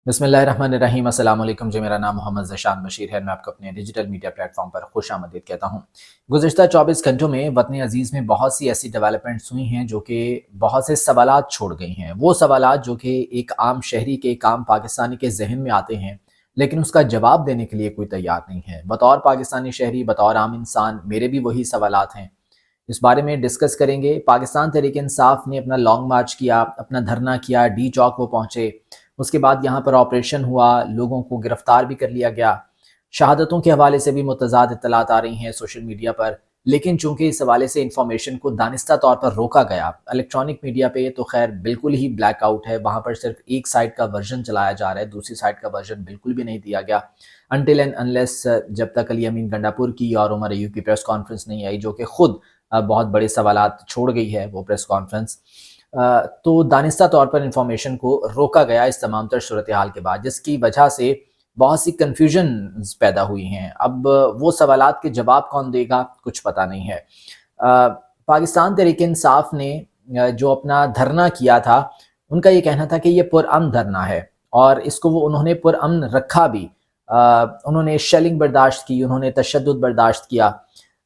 بسم اللہ الرحمن الرحیم۔ السلام علیکم جی، میرا نام محمد ذیشان بشیر ہے۔ میں آپ کو اپنے ڈیجیٹل میڈیا پلیٹ فارم پر خوش آمدید کہتا ہوں۔ گزشتہ 24 گھنٹوں میں وطن عزیز میں بہت سی ایسی ڈیولپمنٹس ہوئی ہیں جو کہ بہت سے سوالات چھوڑ گئی ہیں۔ وہ سوالات جو کہ ایک عام شہری کے، ایک عام پاکستانی کے ذہن میں آتے ہیں، لیکن اس کا جواب دینے کے لیے کوئی تیار نہیں ہے۔ بطور پاکستانی شہری، بطور عام انسان، میرے بھی وہی سوالات ہیں۔ اس بارے میں ڈسکس کریں گے۔ پاکستان تحریک انصاف نے اپنا لانگ مارچ کیا، اپنا دھرنا کیا، ڈی چوک وہ پہنچے۔ اس کے بعد یہاں پر آپریشن ہوا، لوگوں کو گرفتار بھی کر لیا گیا۔ شہادتوں کے حوالے سے بھی متضاد اطلاعات آ رہی ہیں سوشل میڈیا پر، لیکن چونکہ اس حوالے سے انفارمیشن کو دانستہ طور پر روکا گیا۔ الیکٹرانک میڈیا پہ تو خیر بالکل ہی بلیک آؤٹ ہے، وہاں پر صرف ایک سائٹ کا ورژن چلایا جا رہا ہے، دوسری سائٹ کا ورژن بالکل بھی نہیں دیا گیا انٹل اینڈ انلیس جب تک علی امین گنڈاپور کی اور عمر ایوب کی پریس کانفرنس نہیں آئی، جو کہ خود بہت بڑے سوالات چھوڑ گئی ہے وہ پریس کانفرنس۔ تو دانستہ طور پر انفارمیشن کو روکا گیا اس تمام تر صورتحال کے بعد، جس کی وجہ سے بہت سی کنفیوژنز پیدا ہوئی ہیں۔ اب وہ سوالات کے جواب کون دے گا کچھ پتہ نہیں ہے۔ پاکستان تحریک انصاف نے جو اپنا دھرنا کیا تھا، ان کا یہ کہنا تھا کہ یہ پرامن دھرنا ہے، اور اس کو وہ انہوں نے پرامن رکھا بھی۔ انہوں نے شیلنگ برداشت کی، انہوں نے تشدد برداشت کیا۔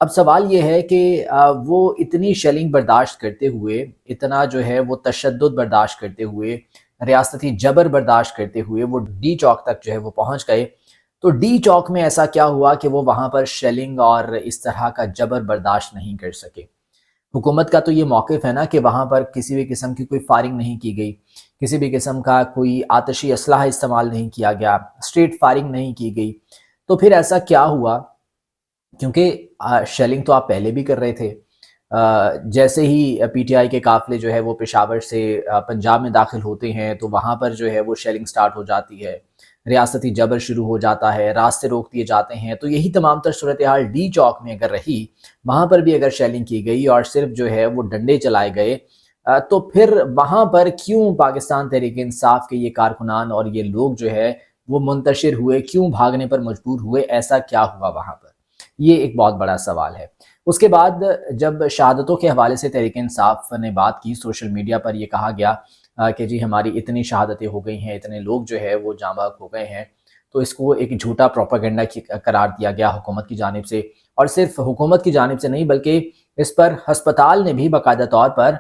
اب سوال یہ ہے کہ وہ اتنی شیلنگ برداشت کرتے ہوئے، اتنا جو ہے وہ تشدد برداشت کرتے ہوئے، ریاستی جبر برداشت کرتے ہوئے وہ ڈی چوک تک جو ہے وہ پہنچ گئے، تو ڈی چوک میں ایسا کیا ہوا کہ وہ وہاں پر شیلنگ اور اس طرح کا جبر برداشت نہیں کر سکے؟ حکومت کا تو یہ موقف ہے نا کہ وہاں پر کسی بھی قسم کی کوئی فائرنگ نہیں کی گئی، کسی بھی قسم کا کوئی آتشی اسلحہ استعمال نہیں کیا گیا، اسٹریٹ فائرنگ نہیں کی گئی۔ تو پھر ایسا کیا ہوا؟ کیونکہ شیلنگ تو آپ پہلے بھی کر رہے تھے۔ جیسے ہی پی ٹی آئی کے قافلے جو ہے وہ پشاور سے پنجاب میں داخل ہوتے ہیں، تو وہاں پر جو ہے وہ شیلنگ سٹارٹ ہو جاتی ہے، ریاستی جبر شروع ہو جاتا ہے، راستے روک دیے جاتے ہیں۔ تو یہی تمام تر صورتحال ڈی چوک میں اگر رہی، وہاں پر بھی اگر شیلنگ کی گئی اور صرف جو ہے وہ ڈنڈے چلائے گئے، تو پھر وہاں پر کیوں پاکستان تحریک انصاف کے یہ کارکنان اور یہ لوگ جو ہے وہ منتشر ہوئے، کیوں بھاگنے پر مجبور ہوئے؟ ایسا کیا ہوا وہاں پر؟ یہ ایک بہت بڑا سوال ہے۔ اس کے بعد جب شہادتوں کے حوالے سے تحریک انصاف نے بات کی، سوشل میڈیا پر یہ کہا گیا کہ جی ہماری اتنی شہادتیں ہو گئی ہیں، اتنے لوگ جو ہے وہ جاں بحق ہو گئے ہیں، تو اس کو ایک جھوٹا پروپیگنڈا قرار دیا گیا حکومت کی جانب سے، اور صرف حکومت کی جانب سے نہیں بلکہ اس پر ہسپتال نے بھی باقاعدہ طور پر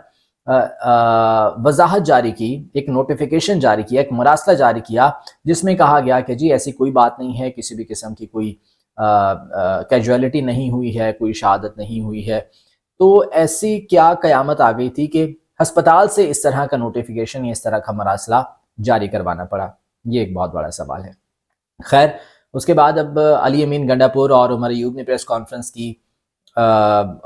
وضاحت جاری کی، ایک نوٹیفیکیشن جاری کیا، ایک مراسلہ جاری کیا، جس میں کہا گیا کہ جی ایسی کوئی بات نہیں ہے، کسی بھی قسم کی کوئی کیجویلٹی نہیں ہوئی ہے، کوئی شہادت نہیں ہوئی ہے۔ تو ایسی کیا قیامت آ گئی تھی کہ ہسپتال سے اس طرح کا نوٹیفیکیشن یا اس طرح کا مراسلہ جاری کروانا پڑا؟ یہ ایک بہت بڑا سوال ہے۔ خیر، اس کے بعد اب علی امین گنڈاپور اور عمر ایوب نے پریس کانفرنس کی،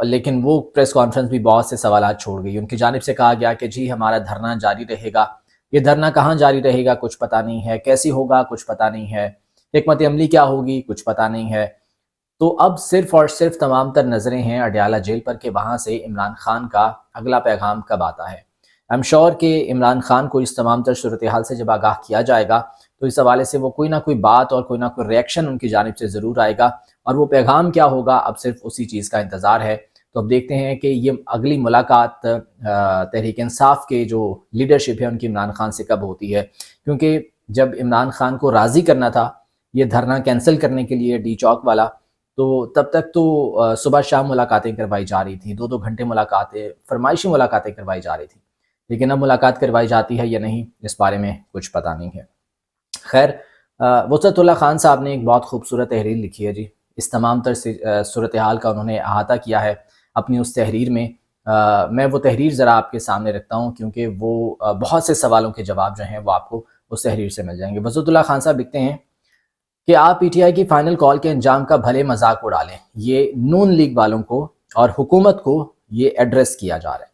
لیکن وہ پریس کانفرنس بھی بہت سے سوالات چھوڑ گئی۔ ان کی جانب سے کہا گیا کہ جی ہمارا دھرنا جاری رہے گا۔ یہ دھرنا کہاں جاری رہے گا کچھ پتہ نہیں ہے، کیسی ہوگا کچھ پتہ نہیں ہے، حکمت عملی کیا ہوگی کچھ پتہ نہیں ہے۔ تو اب صرف اور صرف تمام تر نظریں ہیں اڈیالہ جیل پر کہ وہاں سے عمران خان کا اگلا پیغام کب آتا ہے۔ ایم شور کہ عمران خان کو اس تمام تر صورتحال سے جب آگاہ کیا جائے گا، تو اس حوالے سے وہ کوئی نہ کوئی بات اور کوئی نہ کوئی ریئیکشن ان کی جانب سے ضرور آئے گا، اور وہ پیغام کیا ہوگا اب صرف اسی چیز کا انتظار ہے۔ تو اب دیکھتے ہیں کہ یہ اگلی ملاقات تحریک انصاف کے جو لیڈرشپ ہے ان کی عمران خان سے کب ہوتی ہے، کیونکہ جب عمران خان کو راضی کرنا تھا یہ دھرنا کینسل کرنے کے لیے ڈی چوک والا، تو تب تک تو صبح شام ملاقاتیں کروائی جا رہی تھیں، 2-2 گھنٹے ملاقاتیں، فرمائشی ملاقاتیں کروائی جا رہی تھیں، لیکن اب ملاقات کروائی جاتی ہے یا نہیں اس بارے میں کچھ پتہ نہیں ہے۔ خیر، وسعت اللہ خان صاحب نے ایک بہت خوبصورت تحریر لکھی ہے جی، اس تمام تر صورتحال کا انہوں نے احاطہ کیا ہے اپنی اس تحریر میں۔ میں وہ تحریر ذرا آپ کے سامنے رکھتا ہوں، کیونکہ وہ بہت سے سوالوں کے جواب جو ہیں وہ آپ کو اس تحریر سے مل جائیں گے۔ وسعت اللہ خان صاحب لکھتے ہیں کہ آپ پی ٹی آئی کی فائنل کال کے انجام کا بھلے مذاق اڑا لیں، یہ نون لیگ والوں کو اور حکومت کو یہ ایڈریس کیا جا رہا ہے۔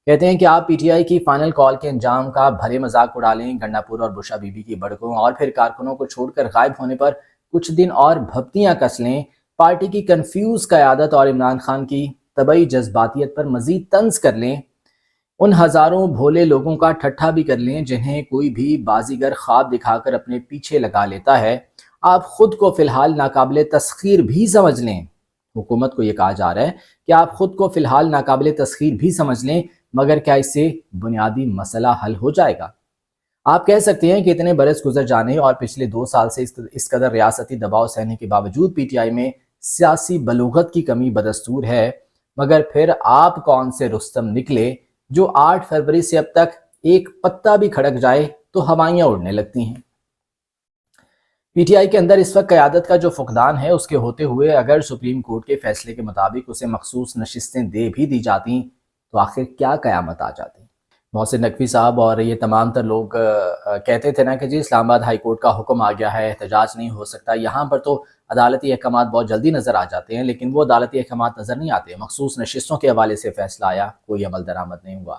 کہتے ہیں کہ آپ پی ٹی آئی کی فائنل کال کے انجام کا بھلے مذاق اڑا لیں، گنڈاپور اور بشا بی بی کی بڑکوں اور پھر کارکنوں کو چھوڑ کر غائب ہونے پر کچھ دن اور بھپتیاں کس لیں، پارٹی کی کنفیوز قیادت اور عمران خان کی طبعی جذباتیت پر مزید طنز کر لیں، ان ہزاروں بھولے لوگوں کا ٹھٹھا بھی کر لیں جنہیں کوئی بھی بازیگر خواب دکھا کر اپنے پیچھے لگا لیتا ہے۔ آپ خود کو فی الحال ناقابل تسخیر بھی سمجھ لیں، حکومت کو یہ کہا جا رہا ہے کہ آپ خود کو فی الحال ناقابل تسخیر بھی سمجھ لیں، مگر کیا اس سے بنیادی مسئلہ حل ہو جائے گا؟ آپ کہہ سکتے ہیں کہ اتنے برس گزر جانے اور پچھلے 2 سال سے اس قدر ریاستی دباؤ سہنے کے باوجود پی ٹی آئی میں سیاسی بلوغت کی کمی بدستور ہے، مگر پھر آپ کون سے رستم نکلے جو 8 فروری سے اب تک ایک پتا بھی کھڑک جائے تو ہوائیاں اڑنے لگتی ہیں۔ پی ٹی آئی کے اندر اس وقت قیادت کا جو فقدان ہے، اس کے ہوتے ہوئے اگر سپریم کورٹ کے فیصلے کے مطابق اسے مخصوص نشستیں دے بھی دی جاتی تو آخر کیا قیامت آ جاتی۔ محسن نقوی صاحب اور یہ تمام تر لوگ کہتے تھے نا کہ جی اسلام آباد ہائی کورٹ کا حکم آ گیا ہے، احتجاج نہیں ہو سکتا۔ یہاں پر تو عدالتی احکامات بہت جلدی نظر آ جاتے ہیں، لیکن وہ عدالتی احکامات نظر نہیں آتے۔ مخصوص نشستوں کے حوالے سے فیصلہ آیا، کوئی عمل درآمد نہیں ہوا۔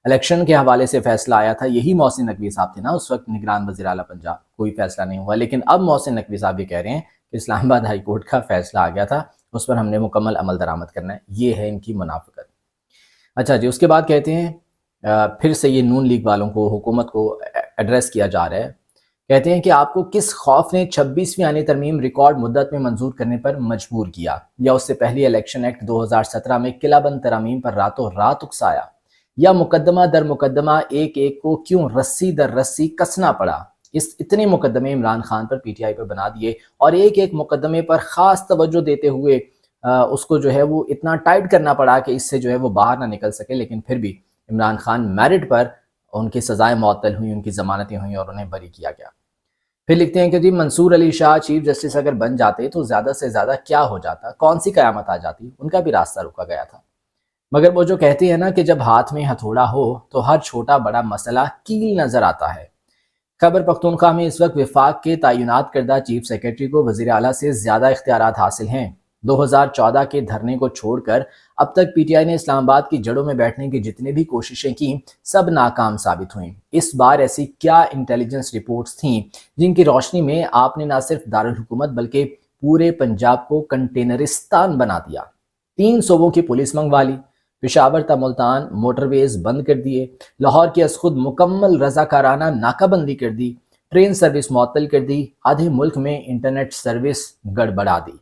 الیکشن کے حوالے سے فیصلہ آیا تھا، یہی محسن نقوی صاحب تھے نا اس وقت نگران وزیر اعلیٰ پنجاب، کوئی فیصلہ نہیں ہوا۔ لیکن اب محسن نقوی صاحب یہ کہہ رہے ہیں کہ اسلام آباد ہائی کورٹ کا فیصلہ آ گیا تھا، اس پر ہم نے مکمل عمل درآمد کرنا ہے۔ یہ ہے ان کی منافقت۔ اچھا جی، اس کے بعد کہتے ہیں پھر سے یہ نون لیگ والوں کو، حکومت کو ایڈریس کیا جا رہا ہے۔ کہتے ہیں کہ آپ کو کس خوف نے 26ویں آئینی ترمیم ریکارڈ مدت میں منظور کرنے پر مجبور کیا، یا اس سے پہلی الیکشن ایکٹ 2017 میں قلعہ بند ترامیم پر راتوں رات اکسایا، یا مقدمہ در مقدمہ ایک ایک کو کیوں رسی در رسی کسنا پڑا؟ اتنے مقدمے عمران خان پر پی ٹی آئی پر بنا دیے اور ایک ایک مقدمے پر خاص توجہ دیتے ہوئے اس کو جو ہے وہ اتنا ٹائٹ کرنا پڑا کہ اس سے جو ہے وہ باہر نہ نکل سکے، لیکن پھر بھی عمران خان میرٹ پر ان کی سزائیں معطل ہوئیں، ان کی ضمانتیں ہوئیں اور انہیں بری کیا گیا۔ پھر لکھتے ہیں کہ جی منصور علی شاہ چیف جسٹس اگر بن جاتے تو زیادہ سے زیادہ کیا ہو جاتا، کون سی قیامت آ جاتی، ان کا بھی راستہ رکا گیا تھا۔ مگر وہ جو کہتے ہیں نا کہ جب ہاتھ میں ہتھوڑا ہو تو ہر چھوٹا بڑا مسئلہ کیل نظر آتا ہے۔ خیبر پختونخوا میں اس وقت وفاق کے تعینات کردہ چیف سیکرٹری کو وزیر اعلیٰ سے زیادہ اختیارات حاصل ہیں۔ 2014 کے دھرنے کو چھوڑ کر اب تک پی ٹی آئی نے اسلام آباد کی جڑوں میں بیٹھنے کی جتنے بھی کوششیں کی سب ناکام ثابت ہوئیں۔ اس بار ایسی کیا انٹیلیجنس رپورٹس تھیں جن کی روشنی میں آپ نے نہ صرف دارالحکومت بلکہ پورے پنجاب کو کنٹینرستان بنا دیا؟ 3 صوبوں کی پولیس منگوا لی، پشاور تا ملتان موٹر ویز بند کر دیے، لاہور کی از خود مکمل رضاکارانہ ناکہ بندی کر دی، ٹرین سروس معطل کر دی، آدھے ملک میں انٹرنیٹ سروس گڑبڑا دی۔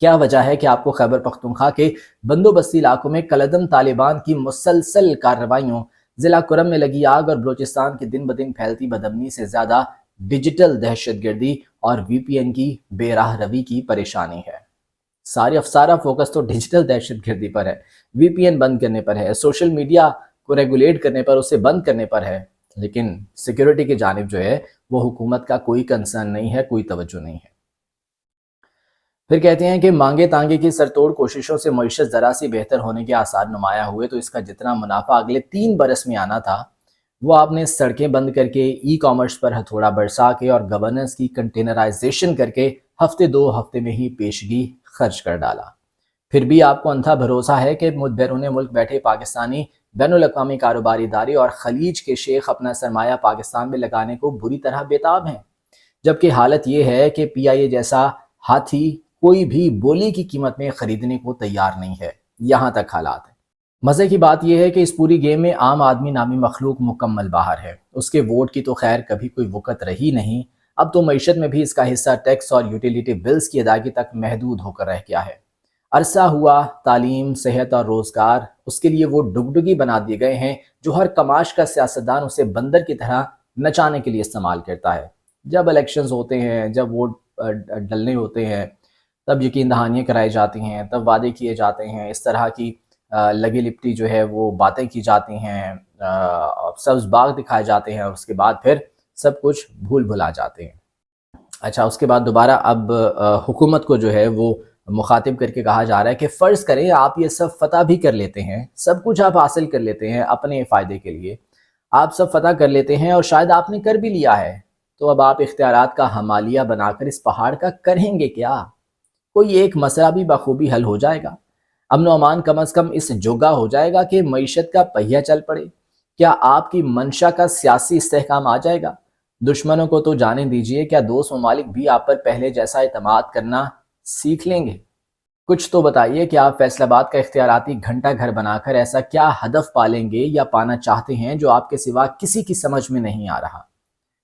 کیا وجہ ہے کہ آپ کو خیبر پختونخوا کے بندوبستی علاقوں میں کالعدم طالبان کی مسلسل کارروائیوں، ضلع کرم میں لگی آگ اور بلوچستان کی دن بدن پھیلتی بدامنی سے زیادہ ڈیجیٹل دہشت گردی اور وی پی این کی بے راہ روی کی پریشانی ہے؟ سارا فوکس تو ڈیجیٹل دہشت گردی پر ہے، وی پی این بند کرنے پر ہے، سوشل میڈیا کو ریگولیٹ کرنے پر، اسے بند کرنے پر ہے، لیکن سیکیورٹی کی جانب جو ہے وہ حکومت کا کوئی کنسرن نہیں ہے، کوئی توجہ نہیں ہے۔ پھر کہتے ہیں کہ مانگے تانگے کی سرتوڑ کوششوں سے معیشت ذرا سی بہتر ہونے کے آثار نمایاں ہوئے تو اس کا جتنا منافع اگلے 3 برس میں آنا تھا وہ آپ نے سڑکیں بند کر کے، ای کامرس پر ہتھوڑا برسا کے اور گورننس کی کنٹینرائزیشن کر کے ہفتے 2 ہفتے میں ہی پیشگی خرچ کر ڈالا۔ پھر بھی آپ کو اندھا بھروسہ ہے کہ بیرون ملک بیٹھے پاکستانی بین الاقوامی کاروباری ادارے اور خلیج کے شیخ اپنا سرمایہ پاکستان میں لگانے کو بری طرح بےتاب ہیں، جبکہ حالت یہ ہے کہ پی آئی اے جیسا ہاتھی کوئی بھی بولی کی قیمت میں خریدنے کو تیار نہیں ہے۔ یہاں تک حالات ہیں۔ مزے کی بات یہ ہے کہ اس پوری گیم میں عام آدمی نامی مخلوق مکمل باہر ہے۔ اس کے ووٹ کی تو خیر کبھی کوئی وقت رہی نہیں، اب تو معیشت میں بھی اس کا حصہ ٹیکس اور یوٹیلیٹی بلز کی ادائیگی تک محدود ہو کر رہ گیا ہے۔ عرصہ ہوا تعلیم، صحت اور روزگار اس کے لیے وہ ڈگڈگی بنا دیے گئے ہیں جو ہر کماش کا سیاستدان اسے بندر کی طرح نچانے کے لیے استعمال کرتا ہے۔ جب الیکشنز ہوتے ہیں، جب ووٹ ڈلنے ہوتے ہیں، تب یقین دہانیاں کرائی جاتی ہیں، تب وعدے کیے جاتے ہیں، اس طرح کی لگی لپٹی جو ہے وہ باتیں کی جاتی ہیں، سبز باغ دکھائے جاتے ہیں اور اس کے بعد پھر سب کچھ بھول بھلا جاتے ہیں۔ اچھا، اس کے بعد دوبارہ اب حکومت کو جو ہے وہ مخاطب کر کے کہا جا رہا ہے کہ فرض کریں آپ یہ سب فتح بھی کر لیتے ہیں، سب کچھ آپ حاصل کر لیتے ہیں اپنے فائدے کے لیے، آپ سب فتح کر لیتے ہیں اور شاید آپ نے کر بھی لیا ہے، تو اب آپ اختیارات کا حمالیہ بنا کر اس پہاڑ کا کریں گے کیا؟ کوئی ایک مسئلہ بھی بخوبی حل ہو جائے گا؟ امن و امان کم از کم اس جوگا ہو جائے گا کہ معیشت کا پہیہ چل پڑے؟ کیا آپ کی منشا کا سیاسی استحکام آ جائے گا؟ دشمنوں کو تو جانے دیجئے، کیا دوست ممالک بھی آپ پر پہلے جیسا اعتماد کرنا سیکھ لیں گے؟ کچھ تو بتائیے کہ آپ فیصل آباد کا اختیاراتی گھنٹہ گھر بنا کر ایسا کیا ہدف پالیں گے یا پانا چاہتے ہیں جو آپ کے سوا کسی کی سمجھ میں نہیں آ رہا؟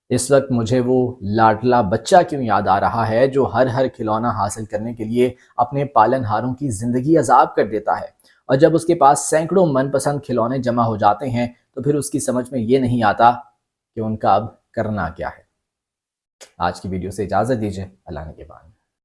اس وقت مجھے وہ لاڈلا بچہ کیوں یاد آ رہا ہے جو ہر کھلونا حاصل کرنے کے لیے اپنے پالن ہاروں کی زندگی عذاب کر دیتا ہے، اور جب اس کے پاس سینکڑوں من پسند کھلونے جمع ہو جاتے ہیں تو پھر اس کی سمجھ میں یہ نہیں آتا کہ ان کا اب کرنا کیا ہے۔ آج کی ویڈیو سے اجازت دیجیے، اللہ نگہبان۔